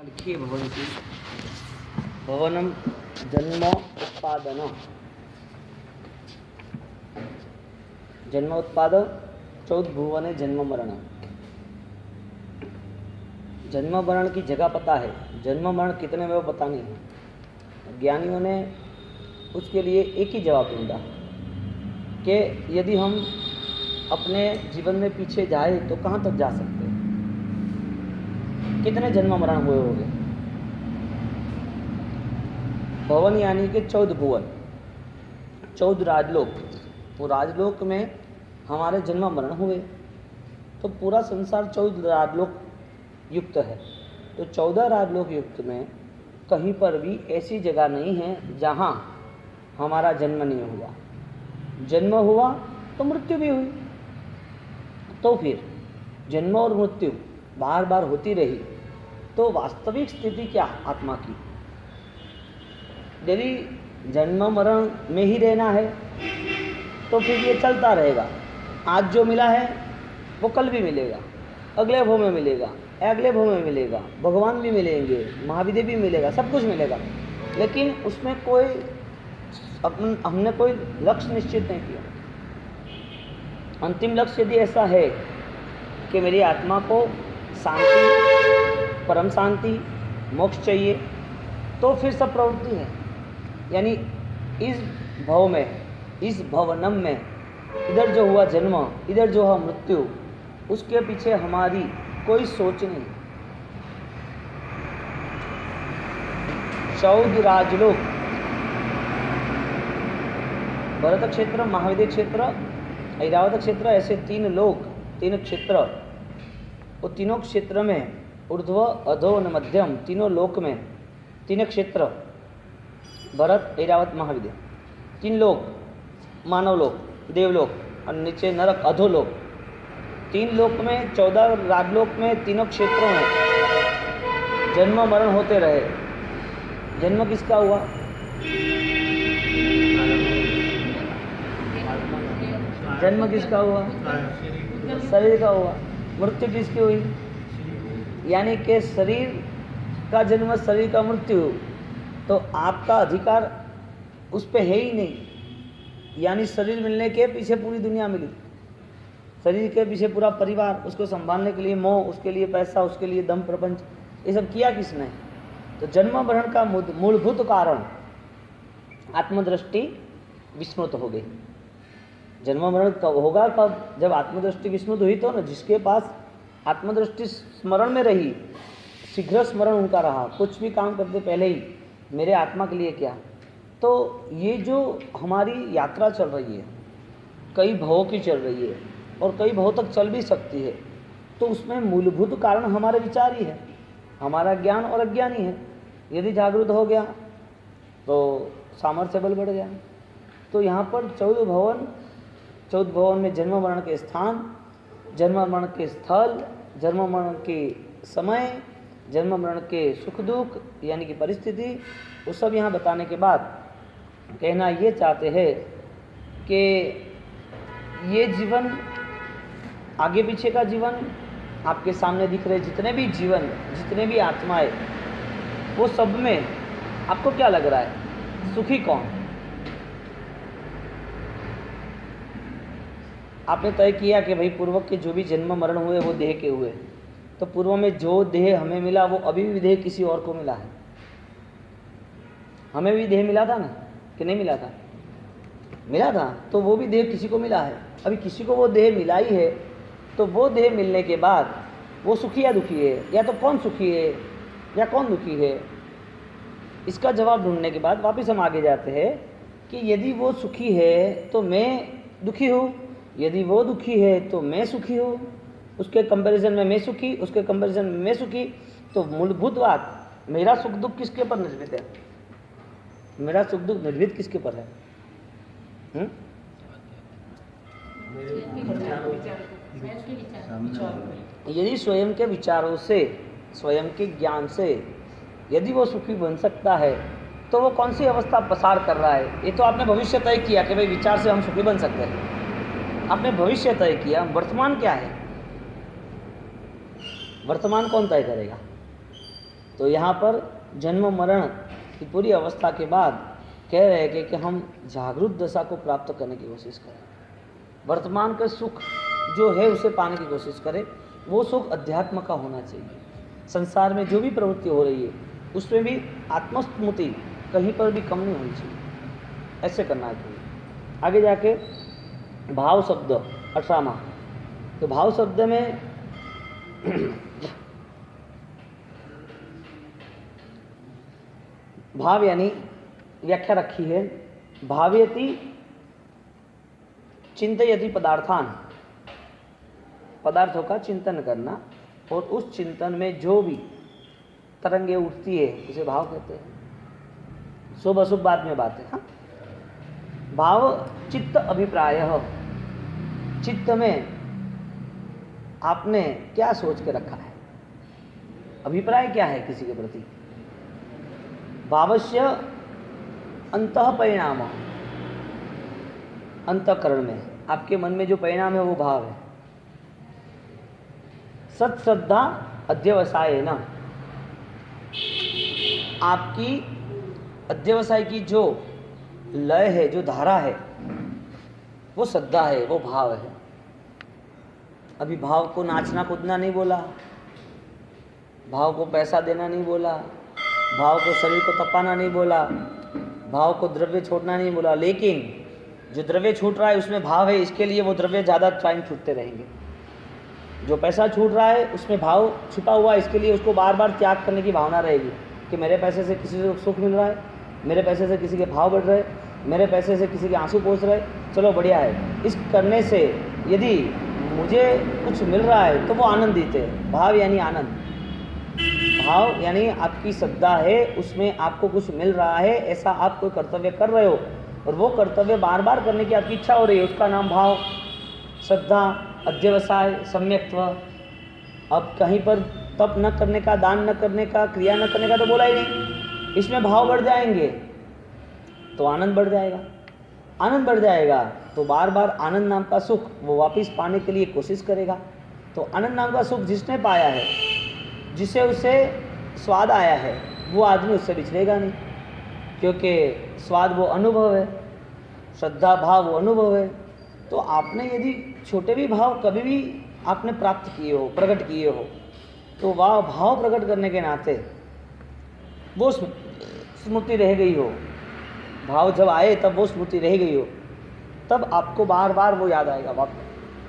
लिखिए भवन की भवनम जन्म उत्पादन जन्म उत्पाद चौदभुवने जन्म मरण। जन्म मरण की जगह पता है, जन्म मरण कितने में वो बतानी है। ज्ञानियों ने उसके लिए एक ही जवाब ढूंढा कि यदि हम अपने जीवन में पीछे जाए तो कहाँ तक जा सकते हैं, कितने जन्म मरण हुए होंगे। भवन यानी कि 14 भुवन, 14 राजलोक। वो राजलोक में हमारे जन्म मरण हुए तो पूरा संसार 14 राजलोक युक्त है। तो 14 राजलोक युक्त में कहीं पर भी ऐसी जगह नहीं है जहाँ हमारा जन्म नहीं हुआ। जन्म हुआ तो मृत्यु भी हुई, तो फिर जन्म और मृत्यु बार बार होती रही तो वास्तविक स्थिति क्या आत्मा की। यदि जन्म मरण में ही रहना है तो फिर ये चलता रहेगा। आज जो मिला है वो कल भी मिलेगा, अगले भव में मिलेगा, अगले भव में मिलेगा, भगवान भी मिलेंगे, महाविद्य भी मिलेगा, सब कुछ मिलेगा, लेकिन उसमें कोई हमने कोई लक्ष्य निश्चित नहीं किया। अंतिम लक्ष्य यदि ऐसा है कि मेरी आत्मा को शांति, परम शांति, मोक्ष चाहिए तो फिर सब प्रवृत्ति है। यानी इस भव में, इस भवनम में, इधर जो हुआ जन्म, इधर जो हुआ मृत्यु, उसके पीछे हमारी कोई सोच नहीं। 14 राजलोक, भरत क्षेत्र, महाविद्य क्षेत्र, ऐरावत क्षेत्र, ऐसे 3 लोक, 3 क्षेत्र। वो तीनों क्षेत्र में ऊर्ध्व, अधो और मध्यम, तीनों लोक में 3 क्षेत्र, भरत, ऐरावत, महाविद्य, 3 लोक, मानव लोक, देवलोक और नीचे नरक, अधोलोक। 3 लोक में, 14 राजलोक में, तीनों क्षेत्रों में जन्म मरण होते रहे। जन्म किसका हुआ? जन्म किसका हुआ? शरीर का हुआ। मृत्यु किसकी हुई? यानी कि शरीर का जन्म, शरीर का मृत्यु, तो आपका अधिकार उस पे है ही नहीं। यानी शरीर मिलने के पीछे पूरी दुनिया मिली, शरीर के पीछे पूरा परिवार, उसको संभालने के लिए मोह, उसके लिए पैसा, उसके लिए दम प्रपंच, ये सब किया किसने? तो जन्म मरण का मूलभूत कारण आत्मदृष्टि विस्मृत हो गई। जन्म मरण कब होगा? कब? जब आत्मदृष्टि विस्मृत हुई तो ना। जिसके पास आत्मदृष्टि स्मरण में रही, शीघ्र स्मरण उनका रहा, कुछ भी काम करते पहले ही मेरे आत्मा के लिए क्या। तो ये जो हमारी यात्रा चल रही है, कई भवों की चल रही है और कई भवों तक चल भी सकती है, तो उसमें मूलभूत कारण हमारे विचार ही है, हमारा ज्ञान और अज्ञान ही है। यदि जागृत हो गया तो सामर्थ्य बल बढ़ गया। तो यहाँ पर 14 भवन में जन्म मरण के स्थान, जन्म मरण के स्थल, जन्म मरण के समय, जन्म मरण के सुख दुख यानी कि परिस्थिति, वो सब यहाँ बताने के बाद कहना ये चाहते हैं कि ये जीवन, आगे पीछे का जीवन, आपके सामने दिख रहे जितने भी जीवन, जितने भी आत्माएं, वो सब में आपको क्या लग रहा है? सुखी कौन? आपने तय किया कि भाई पूर्व के जो भी जन्म मरण हुए वो देह के हुए, तो पूर्व में जो देह हमें मिला वो अभी भी देह किसी और को मिला है। हमें भी देह मिला था ना, कि नहीं मिला था? मिला था, तो वो भी देह किसी को मिला है। अभी किसी को वो देह मिला ही है, तो वो देह मिलने के बाद वो सुखी या दुखी है, या तो कौन सुखी है या कौन दुखी है, इसका जवाब ढूंढने के बाद वापस हम आगे जाते हैं कि यदि वो सुखी है तो मैं दुखी हूँ, यदि वो दुखी है तो मैं सुखी हूँ, उसके कंपैरिजन में मैं सुखी, उसके कंपैरिजन में मैं सुखी। तो मूलभूत बात, मेरा सुख दुख किसके पर निर्मित है? मेरा सुख दुख निर्मित किसके पर है? यदि स्वयं के विचारों से, स्वयं के ज्ञान से यदि वो सुखी बन सकता है तो वो कौन सी अवस्था प्रसार कर रहा है? ये तो आपने भविष्य तय किया कि भाई विचार से हम सुखी बन सकते हैं। आपने भविष्य तय किया, वर्तमान क्या है? वर्तमान कौन तय करेगा? तो यहाँ पर जन्म मरण की पूरी अवस्था के बाद कह रहे हैं कि हम जागरूक दशा को प्राप्त करने की कोशिश करें, वर्तमान का सुख जो है उसे पाने की कोशिश करें। वो सुख अध्यात्म का होना चाहिए। संसार में जो भी प्रवृत्ति हो रही है उसमें भी आत्मस्मृति कहीं पर भी कम नहीं होनी चाहिए, ऐसे करना चाहिए। आगे जाके भाव शब्द 18वां, तो भाव शब्द में भाव यानी व्याख्या रखी है, भावयति चिंतयति पदार्थान, पदार्थों का चिंतन करना और उस चिंतन में जो भी तरंगे उठती है उसे भाव कहते हैं। शुभ अशुभ बाद में बात है। हाँ? भाव चित्त अभिप्राय, चित्त में आपने क्या सोच के रखा है, अभिप्राय क्या है किसी के प्रति। भावस्य अंतः परिणाम, अंतःकरण में आपके मन में जो परिणाम है वो भाव है। सत्श्रद्धा अध्यवसाय न, आपकी अध्यवसाय की जो लय है, जो धारा है, वो श्रद्धा है, वो भाव है। अभी भाव को नाचना कूदना नहीं बोला, भाव को पैसा देना नहीं बोला, भाव को शरीर को तपाना नहीं बोला, भाव को द्रव्य छोड़ना नहीं बोला, लेकिन जो द्रव्य छूट रहा है उसमें भाव है, इसके लिए वो द्रव्य ज़्यादा टाइम छूटते रहेंगे। जो पैसा छूट रहा है उसमें भाव छुपा हुआ है, इसके लिए उसको बार बार त्याग करने की भावना रहेगी कि मेरे पैसे से किसी को सुख मिल रहा है, मेरे पैसे से किसी के भाव बढ़ रहे, मेरे पैसे से किसी के आंसू पहुँच रहे, चलो बढ़िया है। इस करने से यदि मुझे कुछ मिल रहा है तो वो आनंदित है। भाव यानी आनंद, भाव यानी आपकी श्रद्धा है, उसमें आपको कुछ मिल रहा है, ऐसा आप कोई कर्तव्य कर रहे हो और वो कर्तव्य बार बार करने की आपकी इच्छा हो रही है, उसका नाम भाव, श्रद्धा, अध्यवसाय, सम्यक्त्व। अब कहीं पर तप न करने का, दान न करने का, क्रिया न करने का तो बोला ही नहीं, इसमें भाव बढ़ जाएंगे तो आनंद बढ़ जाएगा, आनंद बढ़ जाएगा तो बार बार आनंद नाम का सुख वो वापस पाने के लिए कोशिश करेगा। तो आनंद नाम का सुख जिसने पाया है, जिसे उसे स्वाद आया है, वो आदमी उससे बिछड़ेगा नहीं, क्योंकि स्वाद वो अनुभव है, श्रद्धा भाव वो अनुभव है। तो आपने यदि छोटे भी भाव कभी भी आपने प्राप्त किए हो, प्रकट किए हो, तो वह भाव प्रकट करने के नाते वो स्मृति रह गई हो, भाव जब आए तब वो स्मृति रह गई हो, तब आपको बार बार वो याद आएगा।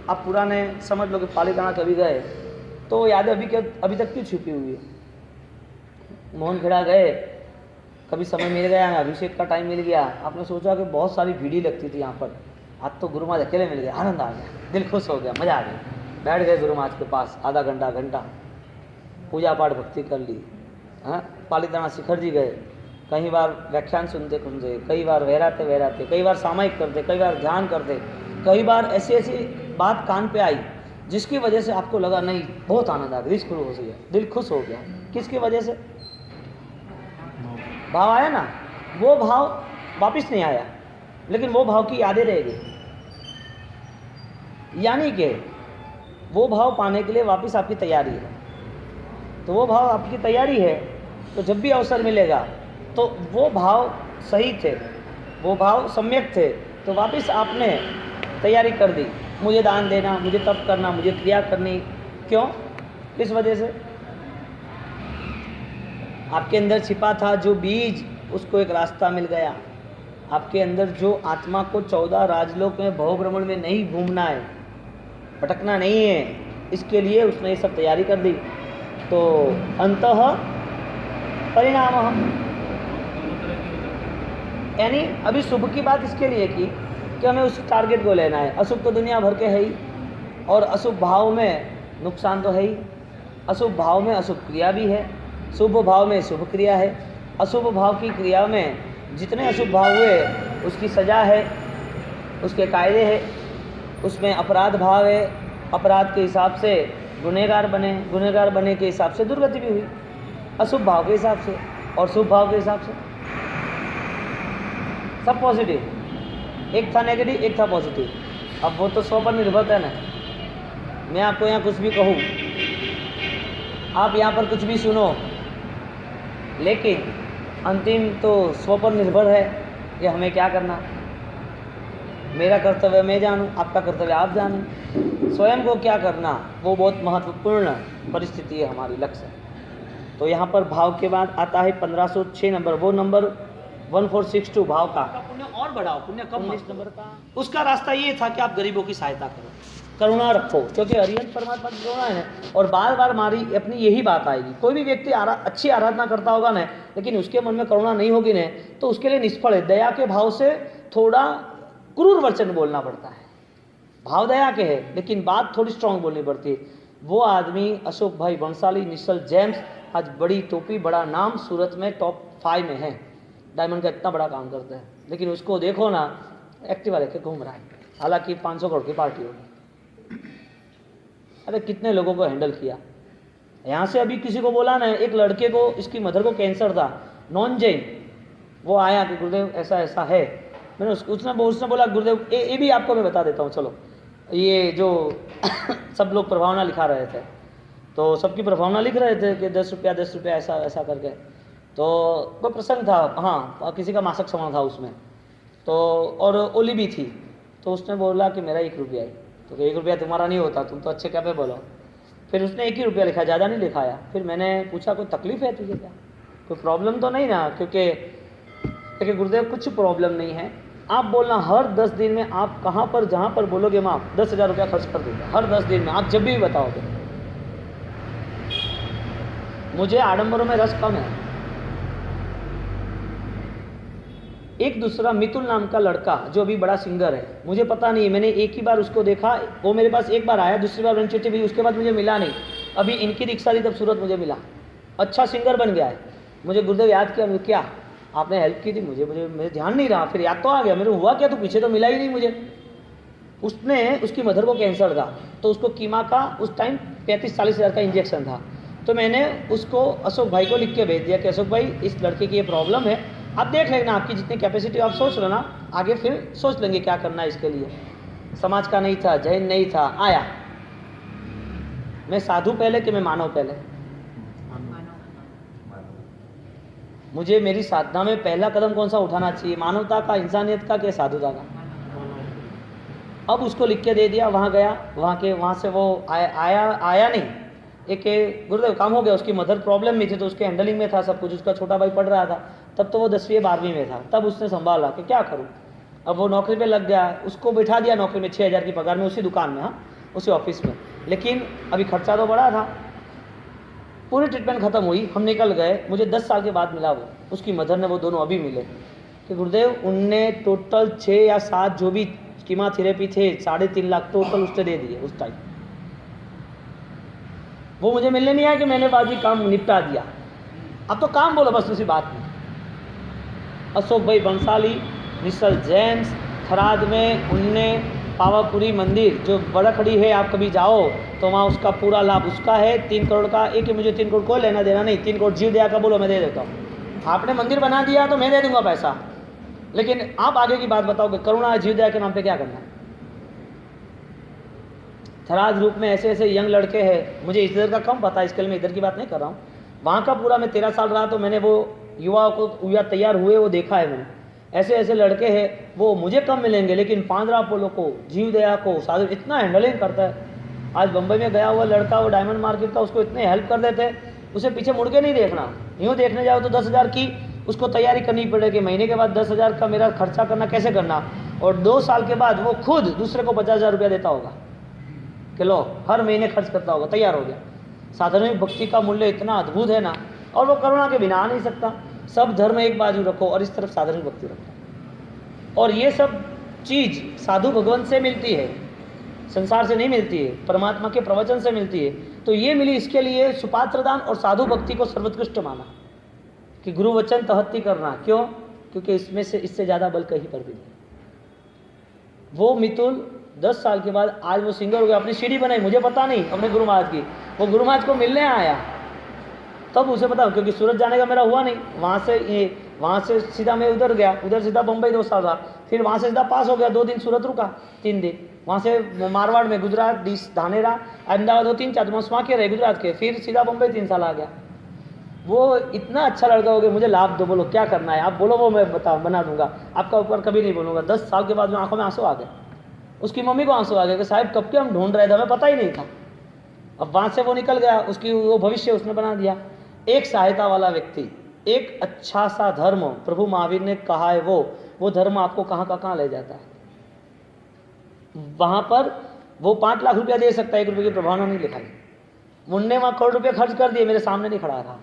आप पुराने समझ लो कि पालीताना कभी गए तो वो यादें अभी तक क्यों छुपी हुई है। मोहनखेड़ा गए, कभी समय मिल गया, अभिषेक का टाइम मिल गया, आपने सोचा कि बहुत सारी भीड़ी लगती थी यहाँ पर, आज तो गुरु महाराज अकेले मिल गए, आनंद आ गया, दिल खुश हो गया, मज़ा आ गया, बैठ गए गुरु महाराज के पास, आधा घंटा पूजा पाठ भक्ति कर ली। हाँ, पालीताना शिखर जी गए, कई बार व्याख्यान सुनते, कई बार वहराते, कई बार सामायिक करते, कई बार ध्यान करते, कई बार ऐसी बात कान पे आई जिसकी वजह से आपको लगा नहीं बहुत आनंद आ गया, शुरू हो गया, दिल खुश हो गया। किसकी वजह से? भाव आया ना, वो भाव वापस नहीं आया, लेकिन वो भाव की यादें रह गई। यानी कि वो भाव पाने के लिए वापस आपकी तैयारी है। तो वो भाव आपकी तैयारी है, तो जब भी अवसर मिलेगा तो वो भाव सही थे, वो भाव सम्यक थे, तो वापस आपने तैयारी कर दी, मुझे दान देना, मुझे तप करना, मुझे क्रिया करनी। क्यों? किस वजह से? आपके अंदर छिपा था जो बीज, उसको एक रास्ता मिल गया। आपके अंदर जो आत्मा को 14 राजलोक में भवभ्रमण में नहीं घूमना है, भटकना नहीं है, इसके लिए उसने ये सब तैयारी कर दी। तो अंतः परिणाम, यानी अभी शुभ की बात इसके लिए की कि हमें उस टारगेट को लेना है। अशुभ तो दुनिया भर के है ही, और अशुभ भाव में नुकसान तो है ही। अशुभ भाव में अशुभ क्रिया भी है, शुभ भाव में शुभ क्रिया है। अशुभ भाव की क्रिया में जितने अशुभ भाव हुए उसकी सज़ा है, उसके कायदे हैं, उसमें अपराध भाव है, अपराध के हिसाब से गुनहगार बने, गुनहगार बने के हिसाब से दुर्गति भी हुई, अशुभ भाव के हिसाब से और शुभ भाव के हिसाब से। सब पॉजिटिव, एक था नेगेटिव, एक था पॉजिटिव। अब वो तो 100 पर निर्भर है ना। मैं आपको यहाँ कुछ भी कहूँ, आप यहाँ पर कुछ भी सुनो, लेकिन अंतिम तो स्व पर निर्भर है कि हमें क्या करना। मेरा कर्तव्य मैं जानूं, आपका कर्तव्य आप जानें। स्वयं को क्या करना वो बहुत महत्वपूर्ण परिस्थिति है हमारी, लक्ष्य। तो यहाँ पर भाव के बाद आता है 1506 नंबर, वो नंबर 1462 भाव का पुण्य और बढ़ाओ, पुण्य कम 19 नंबर का। उसका रास्ता ये था कि आप गरीबों की सहायता करो, करुणा रखो, क्योंकि हरिहर परमात्मा की करुणा है। और बार बार हमारी अपनी यही बात आएगी, कोई भी व्यक्ति अच्छी आराधना करता होगा ना, लेकिन उसके मन में करुणा नहीं होगी ना, तो उसके लिए निष्फल है। दया के भाव से थोड़ा क्रूर वचन बोलना पड़ता है, भाव दया के है लेकिन बात थोड़ी स्ट्रांग बोलनी पड़ती है। वो आदमी अशोक भाई बंसाली, निश्चल जेम्स, आज बड़ी टोपी, बड़ा नाम, सूरत में टॉप 5 में है, डायमंड का इतना बड़ा काम करता है, लेकिन उसको देखो ना एक्टिवा लेके घूम रहा है, हालांकि 500 करोड़ की पार्टी होगी। अरे कितने लोगों को हैंडल किया। यहाँ से अभी किसी को बोला ना, एक लड़के को, इसकी मदर को कैंसर था, नॉन जैन, वो आया कि गुरुदेव ऐसा ऐसा है। मैंने उसने बोला गुरुदेव ये भी आपको मैं बता देता हूँ, चलो। ये जो सब लोग प्रभावना लिखा रहे थे, तो सबकी प्रभावना लिख रहे थे कि 10 रुपया ऐसा ऐसा करके। तो कोई प्रसंग था, हाँ किसी का मासिक समारोह था उसमें, तो और ओली भी थी। तो उसने बोला कि मेरा 1 रुपया है। तो 1 रुपया तुम्हारा नहीं होता, तुम तो अच्छे क्या पे बोलो। फिर उसने 1 ही रुपया लिखा, ज़्यादा नहीं लिखाया। फिर मैंने पूछा कोई तकलीफ है तुझे क्या, कोई प्रॉब्लम तो नहीं ना? क्योंकि गुरुदेव कुछ प्रॉब्लम नहीं है, आप बोलना हर 10 दिन में आप कहाँ पर जहाँ पर बोलोगे मैं 10,000 रुपया खर्च कर दूँगा, हर 10 दिन में, आप जब भी बताओगे। मुझे आडंबरों में रस कम है। एक दूसरा मितुल नाम का लड़का जो अभी बड़ा सिंगर है, मुझे पता नहीं, मैंने एक ही बार उसको देखा, वो मेरे पास एक बार आया, दूसरी बार रणचिट्ठी भी, उसके बाद मुझे मिला नहीं। अभी इनकी रिक्शा थी तब सूरत मुझे मिला, अच्छा सिंगर बन गया है। मुझे गुरुदेव याद किया, मुझे क्या आपने हेल्प की थी, मुझे ध्यान नहीं रहा, फिर याद तो आ गया, मेरे हुआ क्या, तो पीछे तो मिला ही नहीं मुझे। उसने, उसकी मदर को कैंसर था, तो उसको कीमा का उस टाइम 35-40 हज़ार का इंजेक्शन था। तो मैंने उसको अशोक भाई को लिख के भेज दिया कि अशोक भाई इस लड़के की ये प्रॉब्लम है, आप देख लेना, आपकी जितनी कैपेसिटी आप सोच लेना, आगे फिर सोच लेंगे क्या करना है इसके लिए। समाज का नहीं था, जैन नहीं था, आया। मैं साधु पहले कि मैं मानव पहले? मुझे मेरी साधना में पहला कदम कौन सा उठाना चाहिए, मानवता का, इंसानियत का, कि साधुता का? अब उसको लिख के दे दिया, वहाँ गया, वहाँ से वो आया नहीं। एक गुरुदेव काम हो गया, उसकी मदर प्रॉब्लम में थी तो उसके हैंडलिंग में था सब कुछ, उसका छोटा भाई पढ़ रहा था, तब तो वो 10वीं 12वीं में था, तब उसने संभाला कि क्या करूँ। अब वो नौकरी पे लग गया, उसको बैठा दिया नौकरी में 6,000 की पगार में, उसी दुकान में, हाँ उसी ऑफिस में, लेकिन अभी खर्चा तो बड़ा था। पूरी ट्रीटमेंट खत्म हुई, हम निकल गए, मुझे 10 साल के बाद मिला वो, उसकी मदर ने, वो दोनों अभी मिले कि गुरुदेव उनने टोटल 6 या 7 जो भी कीमोथेरेपी थे 3.5 लाख टोटल उसने दे दिए उस टाइम। वो मुझे मिलने नहीं आया कि मैंने बाजी काम निपटा दिया, अब तो काम बोलो बस, उसी बात में। अशोक भाई बंसाली, निश्चल जेम्स, थराद में उनने पावापुरी मंदिर जो बड़ा खड़ी है, आप कभी जाओ तो वहाँ उसका पूरा लाभ उसका है, 3 करोड़ का। एक ही मुझे 3 करोड़ को लेना देना नहीं, 3 करोड़ जीव दया का बोलो मैं दे देता हूँ। आपने मंदिर बना दिया तो मैं दे दूंगा पैसा, लेकिन आप आगे की बात बताओगे, करुणा जीव दया के नाम पे क्या करना है? थराद रूप में ऐसे ऐसे यंग लड़के हैं, मुझे इधर का कम पता है, इसके लिए मैं इधर की बात नहीं कर रहा हूँ, वहाँ का पूरा मैं 13 साल रहा तो मैंने वो युवा तैयार हुए वो देखा है मैंने। ऐसे ऐसे लड़के हैं, वो मुझे कम मिलेंगे, लेकिन पांद्रा पोलो को, जीव दया को, साधु इतना हैंडलिंग करता है। आज बम्बई में गया हुआ लड़का, वो डायमंड मार्केट का, उसको इतने हेल्प कर देते, उसे पीछे मुड़ के नहीं देखना। यूँ देखने जाओ तो 10,000 की उसको तैयारी करनी पड़ेगी, महीने के बाद 10,000 का मेरा खर्चा करना कैसे करना, और 2 साल के बाद वो खुद दूसरे को 50,000 रुपया देता होगा कि लो, हर महीने खर्च करता होगा, तैयार हो गया। साधारण भक्ति का मूल्य इतना अद्भुत है ना, और वो करुणा के बिना आ नहीं सकता। सब धर्म एक बाजू रखो और इस तरफ साधारण भक्ति रखो, और ये सब चीज़ साधु भगवान से मिलती है, संसार से नहीं मिलती है, परमात्मा के प्रवचन से मिलती है। तो ये मिली, इसके लिए सुपात्र दान और साधु भक्ति को सर्वोत्कृष्ट माना कि गुरु वचन तहत्ती करना। क्यों? क्योंकि इसमें से इससे ज़्यादा बल कहीं पर भी नहीं। वो मितुल 10 साल के बाद आज वो सिंगर हो गया, अपनी सीढ़ी बनाई, मुझे पता नहीं, अपने गुरु महाराज की। वो गुरु महाराज को मिलने आया तब उसे पता, क्योंकि सूरत जाने का मेरा हुआ नहीं, वहाँ से सीधा मैं उधर गया, उधर सीधा बम्बई 2 साल रहा, फिर वहाँ से सीधा पास हो गया, 2 दिन सूरत रुका, 3 दिन वहाँ से मारवाड़ में, गुजरात धानेरा, अहमदाबाद 2-3-4 वहाँ के रहे गुजरात के, फिर सीधा बम्बई 3 साल आ गया। वो इतना अच्छा लड़का हो गया, मुझे लाभ दो, बोलो क्या करना है, आप बोलो वो मैं बना दूंगा, आपका ऊपर कभी नहीं बोलूँगा। 10 साल के बाद में आंखों में आंसू आ गए। उसकी मम्मी को आंसू आ गए कि साहब कब के हम ढूंढ रहे थे, हमें पता ही नहीं था। अब वहाँ से वो निकल गया, उसकी वो भविष्य उसने बना दिया। एक सहायता वाला व्यक्ति, एक अच्छा सा धर्म, प्रभु महावीर ने कहा है वो धर्म आपको कहाँ ले जाता है। वहाँ पर वो 5 लाख रुपया दे सकता है, 1 रुपये की प्रभावना नहीं लिखाई। मुन्ने वहाँ करोड़ रुपये खर्च कर दिए, मेरे सामने नहीं खड़ा रहा।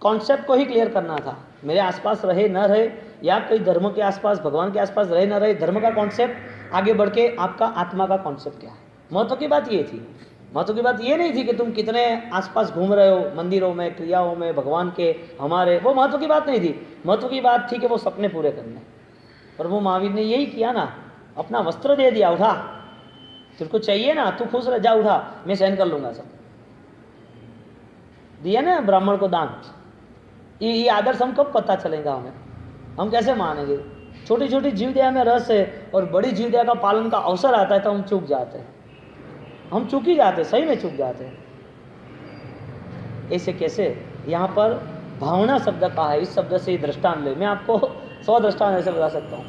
कॉन्सेप्ट को ही क्लियर करना था, मेरे आसपास रहे न रहे, या कोई धर्म के आसपास, भगवान के आसपास रहे न रहे, धर्म का कॉन्सेप्ट आगे बढ़ के आपका आत्मा का कॉन्सेप्ट क्या है। महत्व की बात ये थी, महत्व की बात ये नहीं थी कि तुम कितने आसपास घूम रहे हो, मंदिरों में, क्रियाओं में, भगवान के हमारे, वो महत्व की बात नहीं थी। महत्व की बात थी कि वो सपने पूरे करने। प्रभु महावीर ने यही किया ना, अपना वस्त्र दे दिया, उठा, तेरे को चाहिए ना, तू खुश रह, जा उठा, मैं सहन कर लूंगा सब। दिया ना ब्राह्मण को दान। ये आदर्श हम कब पता चलेगा हमें, हम कैसे मानेंगे। छोटी छोटी जीव दया में रस है, और बड़ी जीव दया का पालन का अवसर आता है तो हम चूक जाते हैं, हम चूक ही जाते हैं, सही में चूक जाते हैं। ऐसे कैसे, यहाँ पर भावना शब्द कहा है, इस शब्द से दृष्टांत ले, मैं आपको 100 दृष्टांत ऐसे बता सकता हूँ।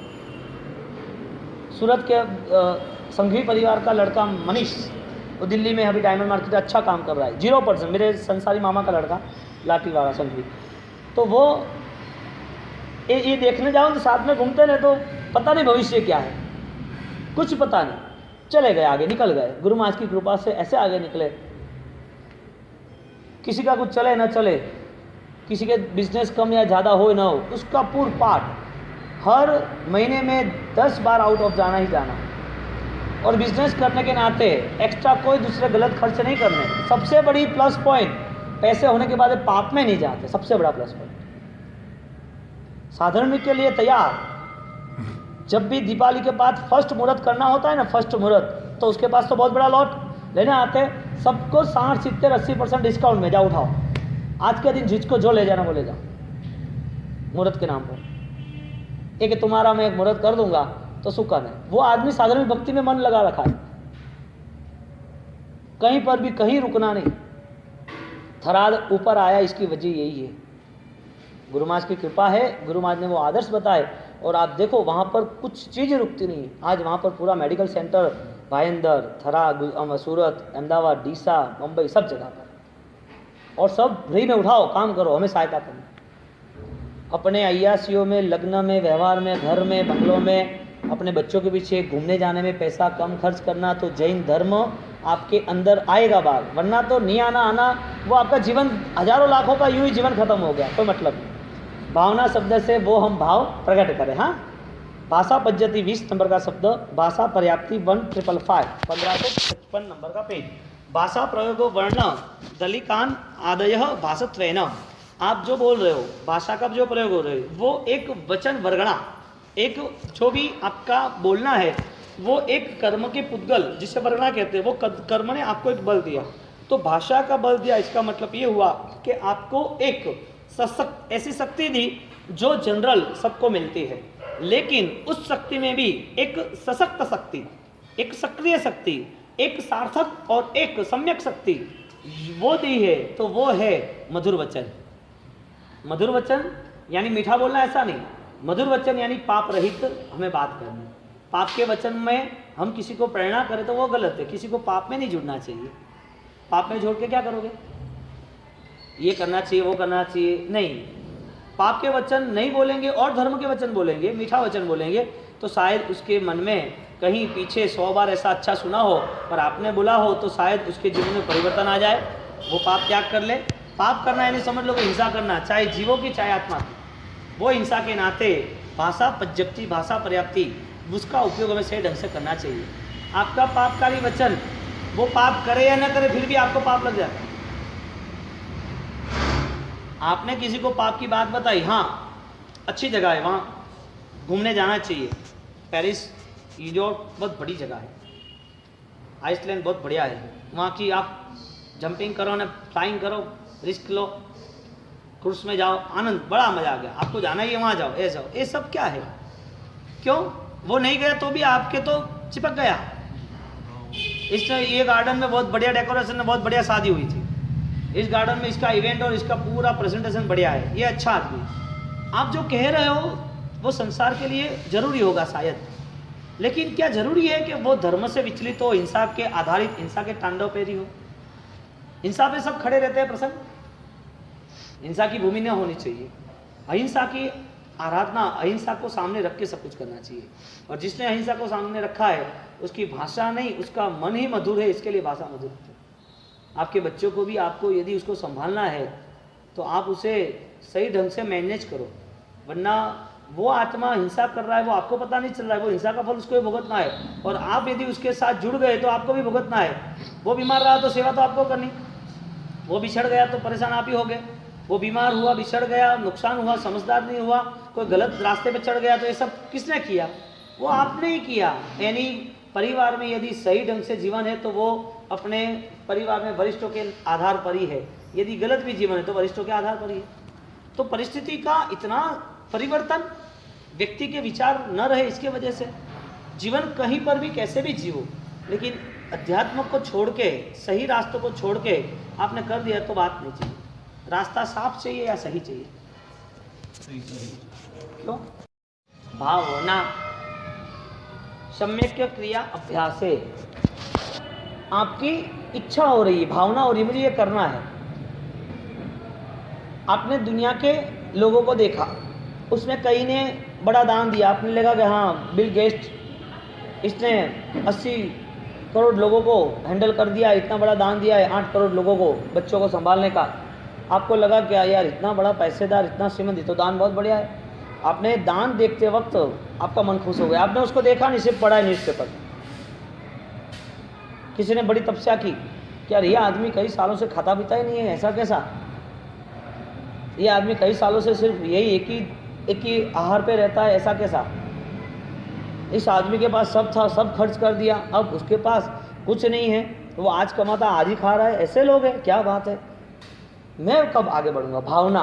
सूरत के संघवी परिवार का लड़का मनीष, वो दिल्ली में अभी डायमंड मार्केट अच्छा काम कर रहा है, 0%, मेरे संसारी मामा का लड़का लाठीवाड़ा संघवी। तो वो ये देखने जाओ तो साथ में घूमते रहे, तो पता नहीं भविष्य क्या है, कुछ पता नहीं, चले गए आगे, निकल गए, गुरु महाराज की कृपा से ऐसे आगे निकले। किसी का कुछ चले ना चले, किसी के बिजनेस कम या ज़्यादा हो ना हो, उसका पूर्ण पाठ, हर महीने में 10 बार आउट ऑफ जाना ही जाना, और बिजनेस करने के नाते एक्स्ट्रा कोई दूसरे गलत खर्च नहीं करने। सबसे बड़ी प्लस पॉइंट, पैसे होने के बाद पाप में नहीं जाते, सबसे बड़ा प्लस पॉइंट। साधारण के लिए तैयार, जब भी दीपावली के बाद फर्स्ट मुहूर्त करना होता है ना, फर्स्ट मुहूर्त, तो उसके पास तो बहुत बड़ा लॉट लेने आते हैं, सबको 60, 70, 80% डिस्काउंट में, जा उठाओ, आज के दिन जिसको जो ले जाना वो ले जाओ, मुहूर्त के नाम पर। एक तुम्हारा मैं एक मुहूर्त कर दूंगा तो सुकन है। वो आदमी साधारण भक्ति में मन लगा रखा है, कहीं पर भी कहीं रुकना नहीं, थराद ऊपर आया, इसकी वजह यही है, गुरु महाराज की कृपा है। गुरु महाराज ने वो आदर्श बताए, और आप देखो वहाँ पर कुछ चीज़ें रुकती नहीं। आज वहाँ पर पूरा मेडिकल सेंटर, भाईंदर, थरा, सूरत, अहमदाबाद, डीसा, मुंबई, सब जगह पर, और सब फ्री में उठाओ, काम करो, हमें सहायता करना। अपने अय्यासियों में, लग्न में, व्यवहार में, घर में, बंगलों में, अपने बच्चों के पीछे घूमने जाने में पैसा कम खर्च करना, तो जैन धर्म आपके अंदर आएगा बाहर, वरना तो नहीं आना, वो आपका जीवन हजारों लाखों का यूं ही जीवन खत्म हो गया, कोई मतलब नहीं। भावना शब्द से वो हम भाव प्रकट करें। हाँ, भाषा पद्धति 20 नंबर का शब्द, भाषा पर्याप्ति 1555, 1555 नंबर का पेज। भाषा प्रयोग वर्ण दलिकान आदय भाषत्वेन, आप जो बोल रहे हो, भाषा का जो प्रयोग हो रहे हो, वो एक वचन वर्गणा, एक जो भी आपका बोलना है वो एक कर्म के पुद्गल, जिसे वर्गणा कहते हैं, वो कर्म ने आपको एक बल दिया, तो भाषा का बल दिया। इसका मतलब ये हुआ कि आपको एक सशक्त ऐसी शक्ति दी जो जनरल सबको मिलती है, लेकिन उस शक्ति में भी एक सशक्त शक्ति, एक सक्रिय शक्ति, एक सार्थक और एक सम्यक शक्ति वो दी है, तो वो है मधुर वचन। मधुर वचन यानी मीठा बोलना ऐसा नहीं, मधुर वचन यानी पाप रहित हमें बात करनी। पाप के वचन में हम किसी को प्रेरणा करें तो वो गलत है, किसी को पाप में नहीं जुड़ना चाहिए। पाप में जोड़ के क्या करोगे, ये करना चाहिए वो करना चाहिए, नहीं। पाप के वचन नहीं बोलेंगे और धर्म के वचन बोलेंगे, मीठा वचन बोलेंगे, तो शायद उसके मन में कहीं पीछे 100 बार ऐसा अच्छा सुना हो पर आपने बोला हो, तो शायद उसके जीवन में परिवर्तन आ जाए, वो पाप त्याग कर ले। पाप करना यानी समझ लो कि हिंसा करना, चाहे जीवों की चाहे आत्मा की, वो हिंसा के नाते भाषा पज्जप्ति, भाषा पर्याप्ति, उसका उपयोग हमें सही ढंग से करना चाहिए। आपका पापकारी वचन, वो पाप करे या न करे फिर भी आपको पाप लग जाता है। आपने किसी को पाप की बात बताई, हाँ अच्छी जगह है, वहाँ घूमने जाना चाहिए, पेरिस यूरोप बहुत बड़ी जगह है, आइसलैंड बहुत बढ़िया है, वहाँ की आप जंपिंग करो ना, फ्लाइंग करो, रिस्क लो, क्रूज में जाओ, आनंद, बड़ा मजा आ गया, आपको जाना ही है वहाँ जाओ, ऐसा जाओ, ये सब क्या है, क्यों? वो नहीं गया तो भी आपके तो चिपक गया। इस ये गार्डन में बहुत बढ़िया डेकोरेशन है, बहुत बढ़िया शादी हुई थी, इस गार्डन में इसका इवेंट और इसका पूरा प्रेजेंटेशन बढ़िया है, ये अच्छा आदमी। आप जो कह रहे हो वो संसार के लिए जरूरी होगा शायद, लेकिन क्या जरूरी है कि वो धर्म से विचलित हो, हिंसा के आधारित, हिंसा के तांडव पेरी हो? हिंसा पे सब खड़े रहते हैं प्रसंग, हिंसा की भूमि न होनी चाहिए। अहिंसा की आराधना, अहिंसा को सामने रख के सब कुछ करना चाहिए। और जिसने अहिंसा को सामने रखा है उसकी भाषा नहीं, उसका मन ही मधुर है, इसके लिए भाषा मधुर है। आपके बच्चों को भी आपको यदि उसको संभालना है तो आप उसे सही ढंग से मैनेज करो, वरना वो आत्मा हिंसा कर रहा है, वो आपको पता नहीं चल रहा है, वो हिंसा का फल उसको भी भुगतना है। और आप यदि उसके साथ जुड़ गए तो आपको भी भुगतना है। वो बीमार रहा तो सेवा तो आपको करनी, वो बिछड़ गया तो परेशान आप ही हो गए। वो बीमार हुआ, बिछड़ गया, नुकसान हुआ, समझदार नहीं हुआ, कोई गलत रास्ते पे चढ़ गया, तो ये सब किसने किया? वो आपने ही किया। यानी परिवार में यदि सही ढंग से जीवन है तो वो अपने परिवार में वरिष्ठों के आधार पर ही है, यदि गलत भी जीवन है तो वरिष्ठों के आधार पर ही है। तो परिस्थिति का इतना परिवर्तन, व्यक्ति के विचार न रहे, इसके वजह से जीवन कहीं पर भी कैसे भी जियो, लेकिन अध्यात्म को छोड़ के, सही रास्तों को छोड़ के आपने कर दिया तो बात नहीं चाहिए। रास्ता साफ चाहिए या सही चाहिए? क्यों? भावना सम्यक क्रिया अभ्यास है। आपकी इच्छा हो रही है, भावना हो रही है, मुझे ये करना है। आपने दुनिया के लोगों को देखा, उसमें कई ने बड़ा दान दिया, आपने लगा कि हाँ बिल गेट्स इसने 80 करोड़ लोगों को हैंडल कर दिया, इतना बड़ा दान दिया है 8 करोड़ लोगों को बच्चों को संभालने का। आपको लगा क्या यार इतना बड़ा पैसेदार, इतना श्रीमंत, तो दान बहुत बढ़िया है। आपने दान देखते वक्त आपका मन खुश हो गया। आपने उसको देखा नहीं, सिर्फ पढ़ा है न्यूज़पेपर। किसी ने बड़ी तपस्या की कि यार ये आदमी कई सालों से खाता पीता ही नहीं है, ऐसा कैसा? ये आदमी कई सालों से सिर्फ यही एक ही आहार पे रहता है, ऐसा कैसा? इस आदमी के पास सब था, सब खर्च कर दिया, अब उसके पास कुछ नहीं है, वो आज कमाता आज ही खा रहा है, ऐसे लोग हैं, क्या बात है? मैं कब आगे बढ़ूंगा? भावना,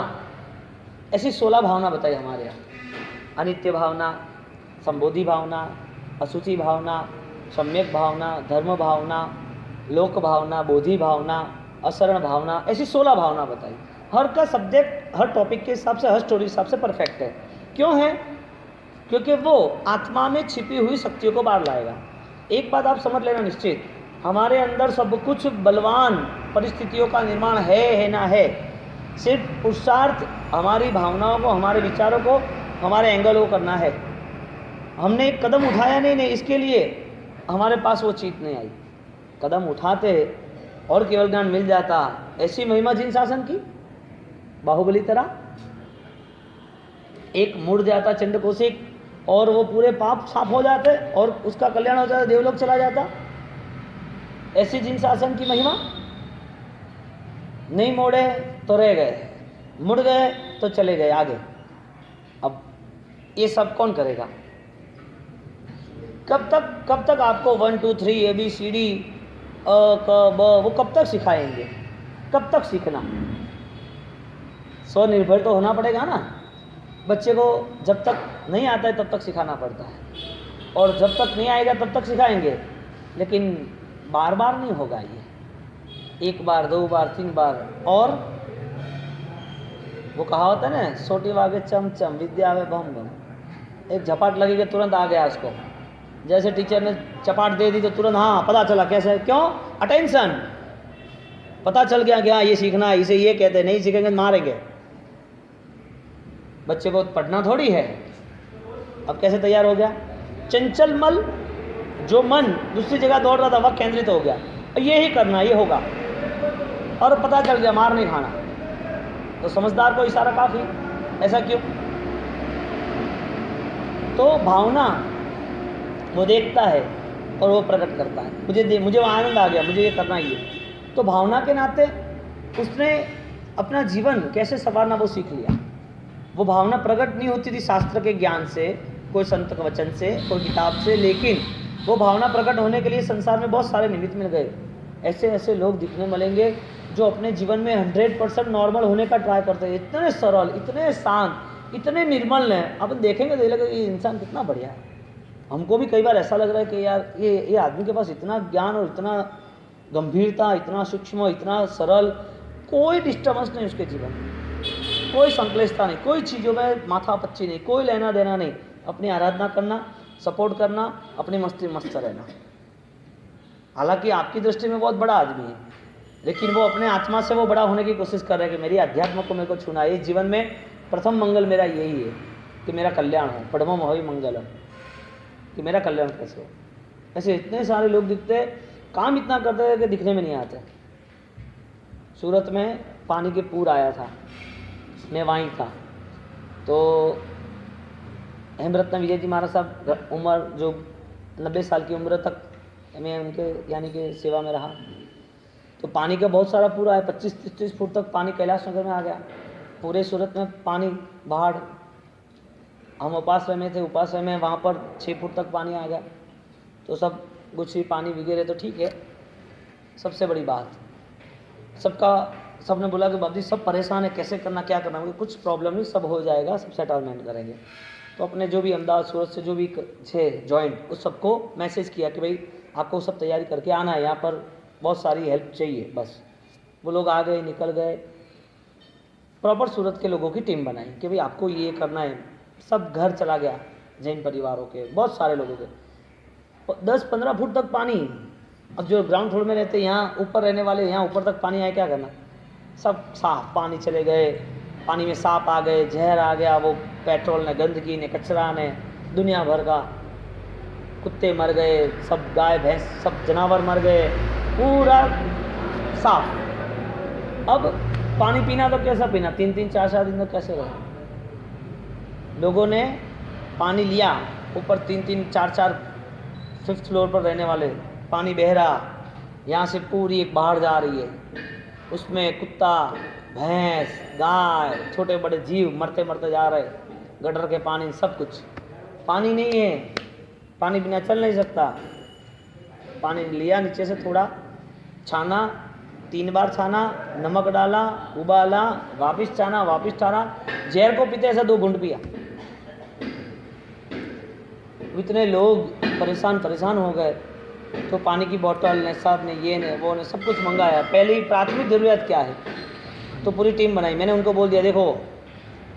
ऐसी 16 भावना बताई हमारे यहाँ। अनित्य भावना, संबोधि भावना, अशुचि भावना, सम्यक भावना, धर्म भावना, लोक भावना, बोधि भावना, असरण भावना, ऐसी 16 भावना बताई। हर का सब्जेक्ट हर टॉपिक के हिसाब से, हर स्टोरी के हिसाब से परफेक्ट है। क्यों है? क्योंकि वो आत्मा में छिपी हुई शक्तियों को बाहर लाएगा। एक बात आप समझ लेना निश्चित, हमारे अंदर सब कुछ बलवान परिस्थितियों का निर्माण है ना है। सिर्फ पुरुषार्थ हमारी भावनाओं को, हमारे विचारों को, हमारे एंगल को करना है। हमने एक कदम उठाया नहीं, इसके लिए हमारे पास वो चीज नहीं आई। कदम उठाते और केवल ज्ञान मिल जाता। ऐसी महिमा जिन शासन की, बाहुबली तरह एक मुड़ जाता चंड कौशिक और वो पूरे पाप साफ हो जाते और उसका कल्याण हो जाता, देवलोक चला जाता। ऐसी जिन शासन की महिमा। नहीं मोड़े तो रह गए, मुड़ गए तो चले गए आगे। अब ये सब कौन करेगा? कब तक आपको 1 2 3 ABCD अ क ब वो कब तक सिखाएंगे? कब तक सीखना? स्वनिर्भर तो होना पड़ेगा ना। बच्चे को जब तक नहीं आता है तब तक सिखाना पड़ता है, और जब तक नहीं आएगा तब तक सिखाएंगे, लेकिन बार बार नहीं होगा। ये 1 बार 2 बार 3 बार। और वो कहा होता है ना, सोटी वागे चमचम विद्या आवे बम बम। एक झपाट लगी कि तुरंत आ गया उसको। जैसे टीचर ने चपाट दे दी तो तुरंत हाँ पता चला। कैसे? क्यों? अटेंशन, पता चल गया कि हाँ ये सीखना है, इसे ये कहते हैं, नहीं सीखेंगे तो मारेंगे। बच्चे को पढ़ना थोड़ी है। अब कैसे तैयार हो गया? चंचल मल, जो मन दूसरी जगह दौड़ रहा था वह केंद्रित हो गया, ये ही करना, ये होगा, और पता चल गया मार नहीं खाना। तो समझदार को इशारा काफी। ऐसा क्यों? तो भावना वो देखता है और वो प्रकट करता है। मुझे वो आनंद आ गया, मुझे ये करना ही है। तो भावना के नाते उसने अपना जीवन कैसे संवारना वो सीख लिया। वो भावना प्रकट नहीं होती थी शास्त्र के ज्ञान से, कोई संत के वचन से, कोई किताब से, लेकिन वो भावना प्रकट होने के लिए संसार में बहुत सारे निमित्त मिल गए। ऐसे ऐसे लोग दिखने मिलेंगे जो अपने जीवन में 100% नॉर्मल होने का ट्राई करते हैं। इतने सरल, इतने शांत, इतने निर्मल हैं। अपन देखेंगे तो लगेगा ये इंसान कितना बढ़िया है। हमको भी कई बार ऐसा लग रहा है कि यार ये आदमी के पास इतना ज्ञान और इतना गंभीरता, इतना सूक्ष्म, इतना सरल, कोई डिस्टर्बेंस नहीं उसके जीवन में, कोई संकलेशता नहीं, कोई चीज़ों में माथा पच्ची नहीं, कोई लेना देना नहीं, अपनी आराधना करना, सपोर्ट करना, अपनी मस्ती मस्त रहना। हालांकि आपकी दृष्टि में बहुत बड़ा आदमी है, लेकिन वो अपने आत्मा से वो बड़ा होने की कोशिश कर रहे हैं कि मेरी अध्यात्म को मेरे को छूना है। इस जीवन में प्रथम मंगल मेरा यही है कि मेरा कल्याण हो, पढ़मो हवि मंगलम, कि मेरा कल्याण कैसे हो। ऐसे इतने सारे लोग दिखते हैं, काम इतना करते हैं कि दिखने में नहीं आते। सूरत में पानी के पूर आया था, मैं वहीं था, तो हेमरत्न विजय जी महाराज साहब उम्र जो 90 साल की उम्र तक मैं उनके यानी कि सेवा में रहा, तो पानी का बहुत सारा पूरा है, 25-30 फुट तक पानी कैलाश नगर में आ गया। पूरे सूरत में पानी, बाढ़। हम उपाश्रय में थे, उपाश्रय में वहाँ पर 6 फुट तक पानी आ गया। तो सब गुच्छी पानी वगैरह तो ठीक है, सबसे बड़ी बात सबने बोला कि बाबू जी सब परेशान है, कैसे करना, क्या करना। कुछ प्रॉब्लम नहीं, सब हो जाएगा, सब सेटलमेंट करेंगे। तो अपने जो भी अहमदाबाद सूरत से जो भी थे जॉइंट, उस सबको मैसेज किया कि भाई आपको सब तैयारी करके आना है, यहाँ पर बहुत सारी हेल्प चाहिए। बस वो लोग आ गए, निकल गए। प्रॉपर सूरत के लोगों की टीम बनाई कि भाई आपको ये करना है। सब घर चला गया, जैन परिवारों के बहुत सारे लोगों के 10-15 फुट तक पानी। अब जो ग्राउंड फ्लोर में रहते, यहाँ ऊपर रहने वाले, यहाँ ऊपर तक पानी आए, क्या करना। सब साफ पानी चले गए, पानी में सांप आ गए, जहर आ गया, वो पेट्रोल ने, गंदगी ने, कचरा ने, दुनिया भर का, कुत्ते मर गए, सब गाय भैंस सब जानवर मर गए, पूरा साफ। अब पानी पीना तो कैसा पीना, 3-3, 4-4 दिन तक कैसे रहे। लोगों ने पानी लिया, ऊपर 3-3, 4-4 5th फ्लोर पर रहने वाले, पानी बह रहा, यहाँ से पूरी एक बाहर जा रही है, उसमें कुत्ता, भैंस, गाय, छोटे बड़े जीव मरते मरते जा रहे, गटर के पानी, सब कुछ। पानी नहीं है, पानी बिना चल नहीं सकता। पानी लिया नीचे से, थोड़ा छाना, 3 बार छाना, नमक डाला, उबाला, वापस छाना, वापस छाना, जहर को पीते ऐसा 2 घूंट पिया। इतने लोग परेशान हो गए। तो पानी की बोतल ने, सब ने, ये ने, वो ने, सब कुछ मंगाया। पहले ही प्राथमिक ज़रूरत क्या है, तो पूरी टीम बनाई। मैंने उनको बोल दिया, देखो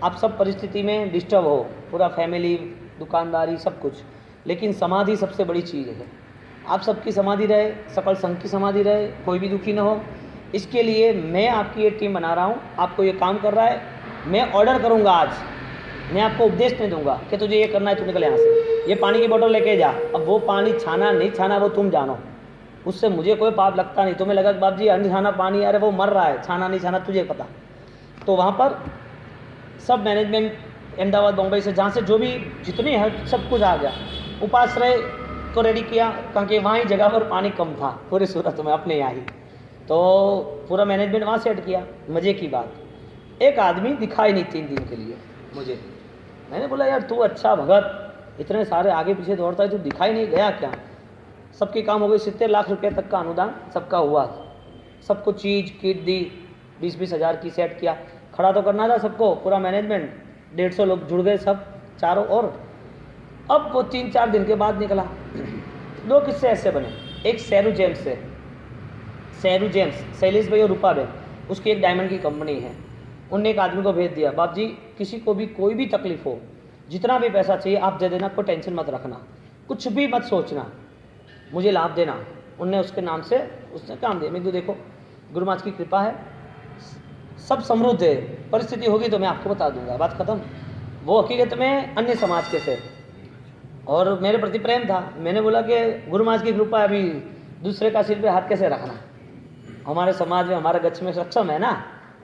आप सब परिस्थिति में डिस्टर्ब हो, पूरा फैमिली, दुकानदारी, सब कुछ, लेकिन समाधि सबसे बड़ी चीज़ है। आप सबकी समाधि रहे, सकल संघ की समाधि रहे, कोई भी दुखी ना हो। इसके लिए मैं आपकी ये टीम बना रहा हूँ, आपको ये काम कर रहा है। मैं ऑर्डर करूँगा आज, मैं आपको उपदेश नहीं दूंगा कि तुझे ये करना है, तू निकल यहाँ से, ये पानी की बोतल लेके जा। अब वो पानी छाना नहीं छाना वो तुम जानो, उससे मुझे कोई पाप लगता नहीं। तुम्हें लगा बाप जी अनछाना पानी, अरे वो मर रहा है, छाना नहीं छाना तुझे पता। तो वहाँ पर सब मैनेजमेंट अहमदाबाद बम्बई से, जहाँ से जो भी जितनी है सब कुछ आ गया। उपाश्रय को रेडी किया, क्योंकि वहाँ ही जगह पर पानी कम था पूरी सूरत में, अपने यहाँ ही। तो पूरा मैनेजमेंट वहाँ सेट किया। मज़े की बात, एक आदमी दिखाई नहीं 3 दिन के लिए मुझे। मैंने बोला यार तू अच्छा भगत, इतने सारे आगे पीछे दौड़ता है, तू दिखाई नहीं गया क्या। सबके काम हो गए, 70 लाख रुपये तक का अनुदान सबका हुआ। सबको चीज़ किट दी, 20-20 हज़ार की सेट किया। खड़ा तो करना था सबको, पूरा मैनेजमेंट, 150 लोग जुड़ गए सब चारों ओर। अब वो 3-4 दिन के बाद निकला। 2 किस्से ऐसे बने। एक सैरू जेम्स से, सैरू जेम्स, शैलेश भाई और रूपा बहन, उसकी एक डायमंड की कंपनी है। उनने एक आदमी को भेज दिया, बाप जी किसी को भी कोई भी तकलीफ हो, जितना भी पैसा चाहिए आप दे देना, कोई टेंशन मत रखना, कुछ भी मत सोचना, मुझे लाभ देना। उनने उसके नाम से उसने काम दिया। मैं तो देखो गुरु महाराज की कृपा है, सब समृद्ध है, परिस्थिति होगी तो मैं आपको बता दूंगा, बात खत्म। वो हकीकत में अन्य समाज के से और मेरे प्रति प्रेम था। मैंने बोला कि गुरु महाराज की कृपा, अभी दूसरे का सिर पे हाथ कैसे रखना, हमारे समाज में हमारे गच्छ में सक्षम है ना,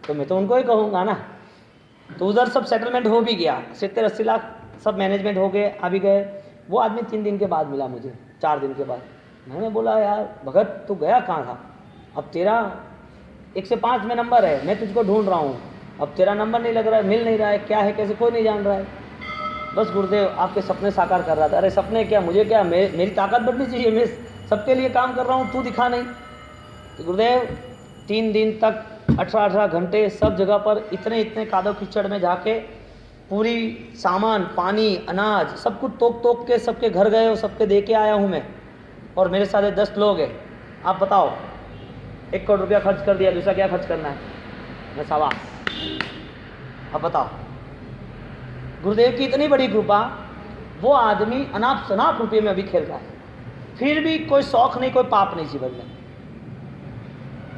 तो मैं तो उनको ही कहूँगा ना। तो उधर सब सेटलमेंट हो भी गया, 70-80 लाख सब मैनेजमेंट हो गए, आ भी गए। वो आदमी 3 दिन के बाद मिला मुझे, 4 दिन के बाद। मैंने बोला यार भगत तू गया कहाँ था, अब तेरा 1 से 5 में नंबर है, मैं तुझको ढूंढ रहा हूँ, अब तेरा नंबर नहीं लग रहा है, मिल नहीं रहा है, क्या है कैसे कोई नहीं जान रहा है। बस गुरुदेव आपके सपने साकार कर रहा था। अरे सपने क्या, मुझे क्या, मेरी ताकत बढ़नी चाहिए, मैं सबके लिए काम कर रहा हूँ, तू दिखा नहीं। तो गुरुदेव 3 दिन तक 18-18 घंटे सब जगह पर इतने कादव कीचड़ में जाके पूरी सामान, पानी, अनाज सब कुछ तोक के सबके घर गए और सबके दे के आया हूँ मैं। और मेरे साथ 10 लोग हैं। आप बताओ, 1 करोड़ रुपया खर्च कर दिया, दूसरा क्या खर्च करना है। मैं शाबाश। अब बताओ, गुरुदेव की इतनी बड़ी कृपा, वो आदमी अनाप शनाप रुपये में अभी खेल रहा है, फिर भी कोई शौक नहीं, कोई पाप नहीं जीवन में।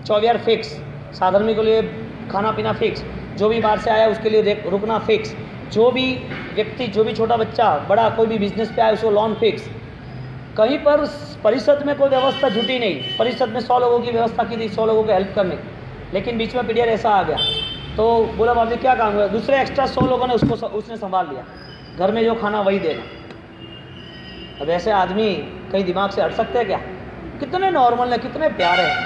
24 फिक्स, साधर्मी के लिए खाना पीना फिक्स, जो भी बाहर से आया उसके लिए रुकना फिक्स, जो भी व्यक्ति, जो भी छोटा बच्चा, बड़ा कोई भी बिजनेस पे आया उसको लोन फिक्स। कहीं पर परिषद में कोई व्यवस्था जुटी नहीं। परिषद में 100 लोगों की व्यवस्था की थी, 100 लोगों को हेल्प करने, लेकिन बीच में पीडीआर ऐसा आ गया तो बोला बाबू जी क्या काम हुआ, दूसरे एक्स्ट्रा 100 लोगों ने उसने संभाल लिया, घर में जो खाना वही देना। अब ऐसे आदमी कहीं दिमाग से हट सकते हैं क्या? कितने नॉर्मल है, कितने प्यारे हैं,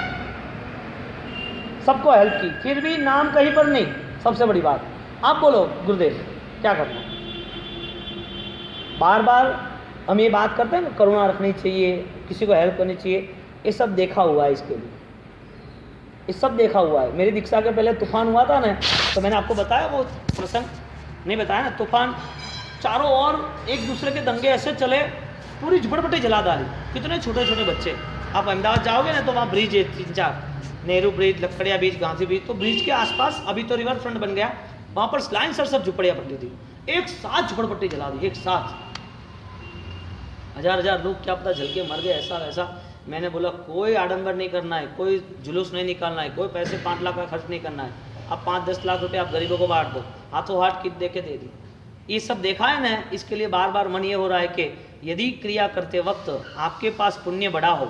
सबको हेल्प की, फिर भी नाम कहीं पर नहीं। सबसे बड़ी बात, आप बोलो गुरुदेव क्या करना? बार बार हम ये बात करते हैं ना, करुणा रखनी चाहिए, किसी को हेल्प करनी चाहिए, ये सब देखा हुआ है, इसके लिए ये सब देखा हुआ है। मेरी दीक्षा के पहले तूफान हुआ था ना, तो मैंने आपको बताया वो प्रसंग, नहीं बताया ना? तूफान, चारों ओर एक दूसरे के दंगे ऐसे चले, पूरी झुपड़पट्टी जला डाली, कितने छोटे छोटे बच्चे। आप अहमदाबाद जाओगे ना तो वहाँ ब्रिज है 3-4, Nehru bridge, Lakhadiya bridge, Gandhi bridge, तो ब्रिज के आसपास अभी तो रिवर फ्रंट बन गया, वहाँ पर लाइन सर सब झुपड़ियाँ पड़ी थी, एक साथ झुपड़पट्टी जला दी, एक साथ। हजार लोग क्या पता जल के मर गए, ऐसा वैसा। मैंने बोला कोई आडंबर नहीं करना है, कोई जुलूस नहीं निकालना है, कोई पैसे 5 लाख का खर्च नहीं करना है। आप 5-10 लाख रुपए आप गरीबों को बांट दो, हाथों हाथ किट दे के दे दी। ये सब देखा है ना, इसके लिए बार बार मन ये हो रहा है कि यदि क्रिया करते वक्त आपके पास पुण्य बड़ा हो,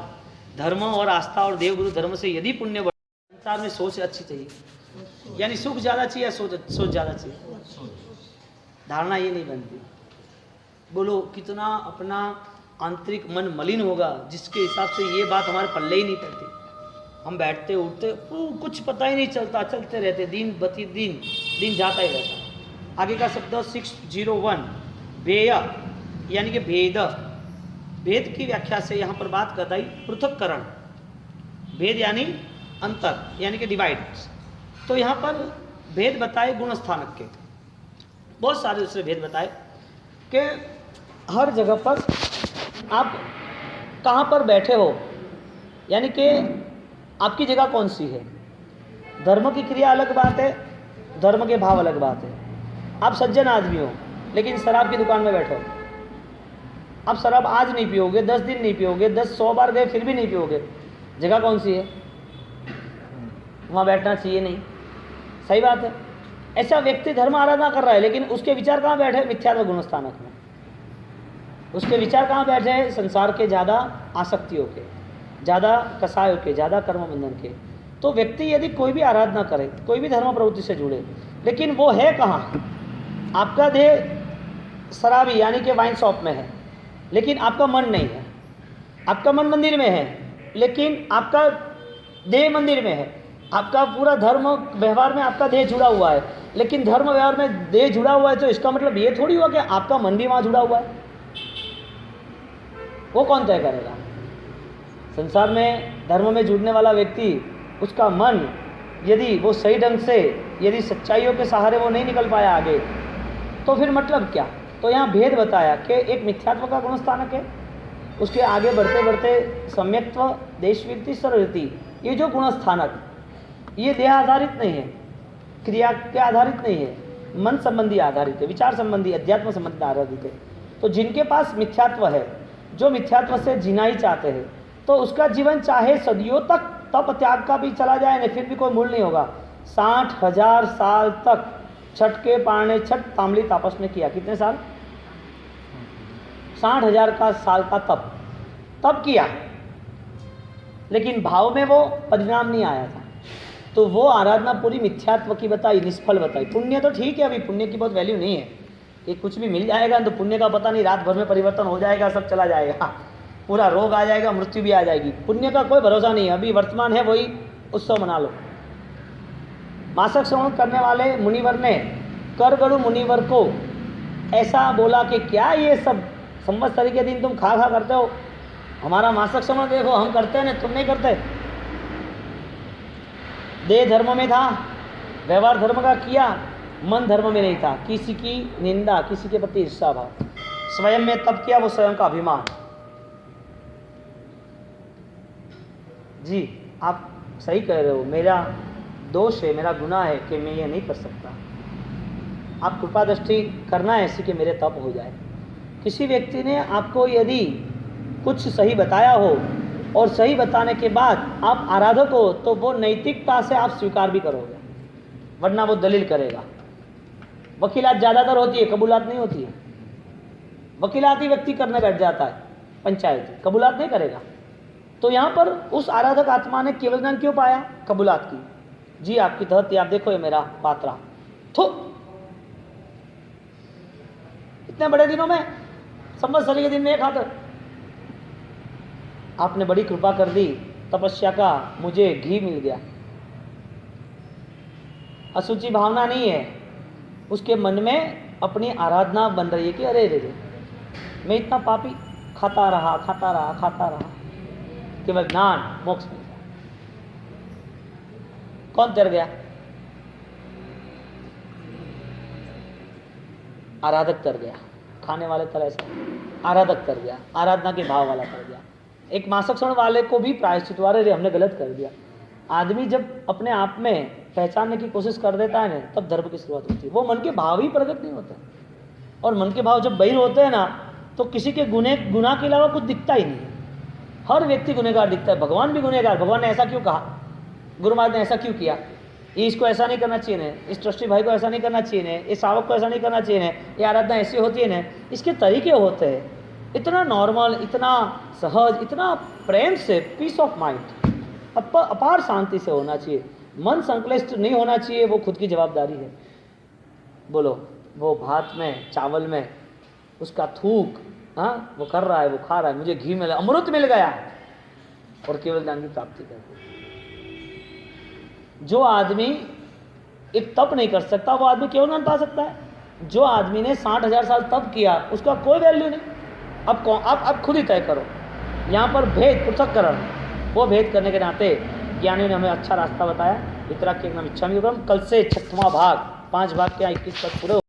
धर्म और आस्था और देवगुरु धर्म से यदि पुण्य बड़ा, संसार में सोच अच्छी चाहिए, यानी सुख ज़्यादा चाहिए या सोच ज़्यादा चाहिए? धारणा ये नहीं बनती। बोलो कितना अपना आंतरिक मन मलिन होगा जिसके हिसाब से ये बात हमारे पल्ले ही नहीं पड़ती। हम बैठते उठते कुछ पता ही नहीं चलता, चलते रहते, दिन बती दिन जाता ही रहता। आगे का शब्द 601 भेय, यानी कि भेद, भेद की व्याख्या से यहाँ पर बात करता है पृथक्करण। भेद यानी अंतर, यानी कि डिवाइड। तो यहाँ पर भेद बताए गुण स्थानक के, बहुत सारे दूसरे भेद बताए कि हर जगह पर आप कहाँ पर बैठे हो, यानी कि आपकी जगह कौन सी है। धर्म की क्रिया अलग बात है, धर्म के भाव अलग बात है। आप सज्जन आदमी हो लेकिन शराब की दुकान में बैठो, आप शराब आज नहीं पियोगे, 10 दिन नहीं पियोगे, 100 बार गए फिर भी नहीं पियोगे, जगह कौन सी है? वहाँ बैठना चाहिए नहीं, सही बात है। ऐसा व्यक्ति धर्म आराधना कर रहा है लेकिन उसके विचार कहाँ बैठे? मिथ्यात्व गुण स्थानक में। उसके विचार कहाँ बैठे हैं? संसार के ज़्यादा आसक्तियों के, ज़्यादा कसायों के, ज़्यादा कर्म बंधन के। तो व्यक्ति यदि कोई भी आराधना करे, कोई भी धर्म प्रवृत्ति से जुड़े, लेकिन वो है कहाँ? आपका देह शराबी यानी कि वाइन शॉप में है, लेकिन आपका मन नहीं है। आपका मन मंदिर में है लेकिन आपका देह मंदिर में है। आपका पूरा धर्म व्यवहार में आपका देह जुड़ा हुआ है, लेकिन धर्म व्यवहार में देह जुड़ा हुआ है, तो इसका मतलब ये थोड़ी हुआ कि आपका मन भी वहाँ जुड़ा हुआ है। वो कौन तय करेगा? संसार में धर्म में जुड़ने वाला व्यक्ति, उसका मन यदि वो सही ढंग से, यदि सच्चाइयों के सहारे वो नहीं निकल पाया आगे, तो फिर मतलब क्या? तो यहाँ भेद बताया कि एक मिथ्यात्व का गुण स्थानक है, उसके आगे बढ़ते बढ़ते सम्यक्त्व, देशवृत्ति, सर्ववृत्ति, ये जो गुण स्थानक, ये देह आधारित नहीं है, क्रिया के आधारित नहीं है, मन संबंधी आधारित है, विचार संबंधी, अध्यात्म संबंधी आधारित है। तो जिनके पास मिथ्यात्व है, जो मिथ्यात्व से जीना ही चाहते हैं, तो उसका जीवन चाहे सदियों तक तप त्याग का भी चला जाए ना, फिर भी कोई मूल नहीं होगा। 60,000 साल तक छठ के पारणे छठ तांबली तापस ने किया। कितने साल? 60,000 का साल का तप किया, लेकिन भाव में वो परिणाम नहीं आया था। तो वो आराधना पूरी मिथ्यात्व की बताई, निष्फल बताई। पुण्य तो ठीक है, अभी पुण्य की बहुत वैल्यू नहीं है कि कुछ भी मिल जाएगा तो पुण्य का पता नहीं, रात भर में परिवर्तन हो जाएगा, सब चला जाएगा, पूरा रोग आ जाएगा, मृत्यु भी आ जाएगी। पुण्य का कोई भरोसा नहीं है, अभी वर्तमान है वही उत्सव मना लो। मासक श्रवण करने वाले मुनिवर ने करगड़ु मुनिवर को ऐसा बोला कि क्या ये सब संवत्सरी के दिन तुम खा करते हो, हमारा मासक श्रवण देखो, हम करते हैं ना, तुम नहीं करते। देह धर्म में था, व्यवहार धर्म का किया, मन धर्म में नहीं था। किसी की निंदा, किसी के प्रति ईर्ष्या भाव, स्वयं में तब किया वो स्वयं का अभिमान। जी आप सही कह रहे हो, मेरा दोष है, मेरा गुनाह है कि मैं ये नहीं कर सकता। आप कृपा दृष्टि करना है ऐसी कि मेरे तप हो जाए। किसी व्यक्ति ने आपको यदि कुछ सही बताया हो और सही बताने के बाद आप आराधक हो तो वो नैतिकता से आप स्वीकार भी करोगे, वरना वो दलील करेगा। वकीलात ज़्यादातर होती है, कबूलात नहीं होती है। वकीलात ही व्यक्ति करने बैठ जाता है, पंचायत कबूलात नहीं करेगा। तो यहाँ पर उस आराधक आत्मा ने केवल ज्ञान क्यों पाया? कबूलात की। जी आपकी धरती, आप देखो ये मेरा पात्रा, थो इतने बड़े दिनों में, संवत्सरी के दिन में एक हाथ, आपने बड़ी कृपा कर दी, तपस्या का मुझे घी मिल गया। असुचि भावना नहीं है, उसके मन में अपनी आराधना बन रही है कि अरे रे रे मैं इतना पापी, खाता रहा खाता रहा खाता रहा, केवल ज्ञान मोक्ष मिल गया। कौन तर गया? आराधक तर गया। खाने वाले तरह से आराधक तर गया, आराधना के भाव वाला तर गया। एक मासक स्वर्ण वाले को भी प्रायश्चित वाले रे हमने गलत कर दिया। आदमी जब अपने आप में पहचानने की कोशिश कर देता है ना, तब धर्म की शुरुआत होती है। वो मन के भाव ही प्रकट नहीं होते, और मन के भाव जब बहिर होते हैं ना, तो किसी के गुनाह के अलावा कुछ दिखता ही नहीं है। हर व्यक्ति गुनहगार दिखता है, भगवान भी गुनहगार। भगवान ने ऐसा क्यों कहा? गुरु महाराज ने ऐसा क्यों किया? ये इसको ऐसा नहीं करना चाहिए ना, इस ट्रस्टी भाई को ऐसा नहीं करना चाहिए ना, इस सावक को ऐसा नहीं करना चाहिए ना, ये आराधना ऐसी होती है ना। इसके तरीके होते हैं इतना नॉर्मल, इतना सहज, इतना प्रेम से, पीस ऑफ माइंड, अपार शांति से होना चाहिए। मन संक्लिष्ट नहीं होना चाहिए, वो खुद की जवाबदारी है। बोलो, वो भात में चावल में उसका थूक, हाँ वो कर रहा है, वो खा रहा है, मुझे घी मिला, अमृत मिल गया, और केवल ज्ञान की प्राप्ति कर। जो आदमी एक तप नहीं कर सकता, वो आदमी केवल ज्ञान पा सकता है। जो आदमी ने 60,000 साल तप किया, उसका कोई वैल्यू नहीं। अब खुद ही तय करो। यहाँ पर भेद पृथक्करण, वो भेद करने के नाते ज्ञानियों ने हमें अच्छा रास्ता बताया। वितराग के नाम इच्छामि योगम। कल से 6वां भाग, 5 भाग के 21 तक पूरे